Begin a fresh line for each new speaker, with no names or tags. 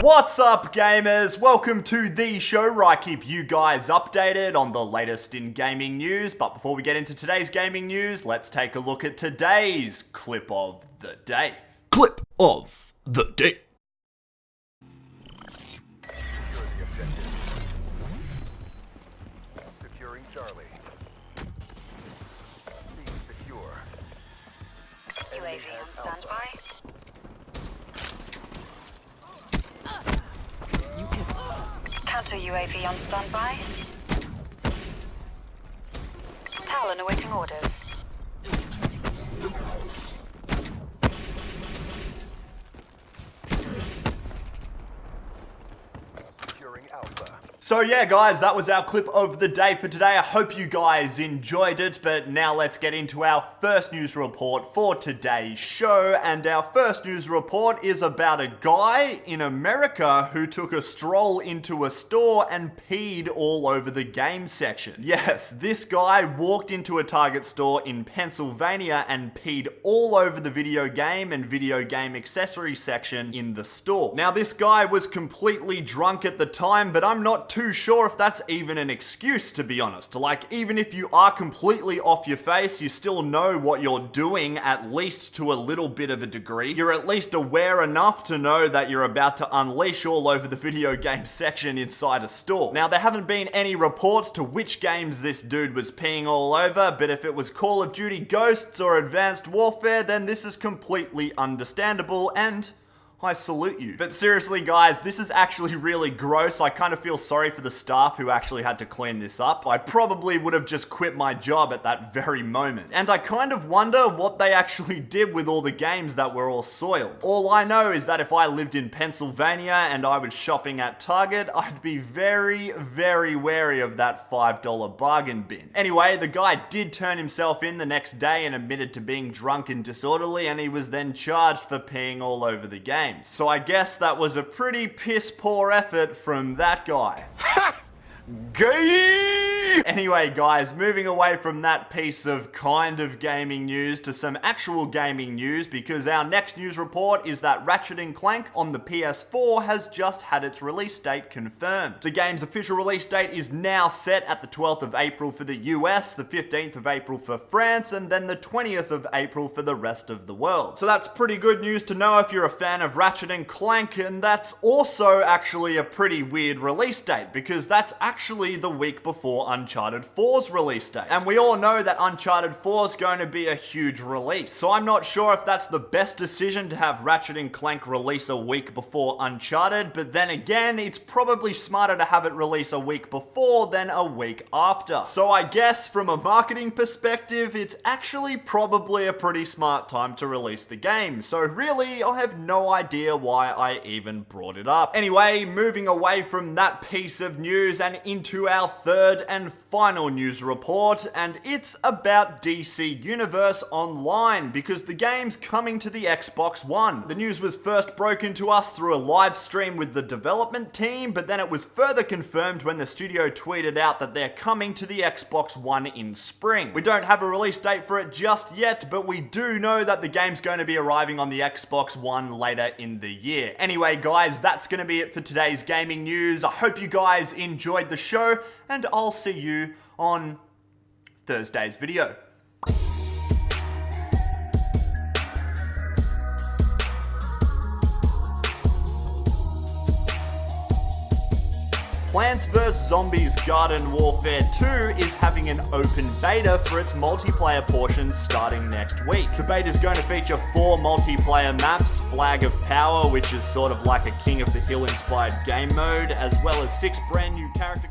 What's up, gamers? Welcome to the show where I keep you guys updated on the latest in gaming news. But before we get into today's gaming news, let's take a look at today's clip of the day.
Clip of the day.
Securing Charlie. C secure.
UAV on standby. Counter UAV on standby. Talon awaiting orders.
Securing Alpha.
So yeah guys, that was our clip of the day for today. I hope you guys enjoyed it, but now let's get into our first news report for today's show. And our first news report is about a guy in America who took a stroll into a store and peed all over the game section. Yes, this guy walked into a Target store in Pennsylvania and peed all over the video game and video game accessory section in the store. Now this guy was completely drunk at the time, but I'm not too sure if that's even an excuse, to be honest. Like, even if you are completely off your face, you still know what you're doing, at least to a little bit of a degree. You're at least aware enough to know that you're about to unleash all over the video game section inside a store. Now, there haven't been any reports to which games this dude was peeing all over, but if it was Call of Duty Ghosts or Advanced Warfare, then this is completely understandable, and I salute you. But seriously guys, this is actually really gross. I kind of feel sorry for the staff who actually had to clean this up. I probably would have just quit my job at that very moment. And I kind of wonder what they actually did with all the games that were all soiled. All I know is that if I lived in Pennsylvania and I was shopping at Target, I'd be very, very wary of that $5 bargain bin. Anyway, the guy did turn himself in the next day and admitted to being drunk and disorderly, and he was then charged for peeing all over the game. So I guess that was a pretty piss poor effort from that guy.
Gay!
Anyway guys, moving away from that piece of kind of gaming news to some actual gaming news, because our next news report is that Ratchet and Clank on the PS4 has just had its release date confirmed. The game's official release date is now set at the 12th of April for the US, the 15th of April for France, and then the 20th of April for the rest of the world. So that's pretty good news to know if you're a fan of Ratchet and Clank, and that's also actually a pretty weird release date, because that's actually the week before Uncharted 4's release date. And we all know that Uncharted 4 is going to be a huge release. So I'm not sure if that's the best decision to have Ratchet and Clank release a week before Uncharted, but then again, it's probably smarter to have it release a week before than a week after. So I guess from a marketing perspective, it's actually probably a pretty smart time to release the game. So really, I have no idea why I even brought it up. Anyway, moving away from that piece of news and into our third and final news report, and it's about DC Universe Online, because the game's coming to the Xbox One. The news was first broken to us through a live stream with the development team, but then it was further confirmed when the studio tweeted out that they're coming to the Xbox One in spring. We don't have a release date for it just yet, but we do know that the game's going to be arriving on the Xbox One later in the year. Anyway guys, that's going to be it for today's gaming news. I hope you guys enjoyed the show, and I'll see you on Thursday's video. Plants vs. Zombies Garden Warfare 2 is having an open beta for its multiplayer portions starting next week. The beta is going to feature 4 multiplayer maps, Flag of Power, which is sort of like a King of the Hill inspired game mode, as well as 6 brand new character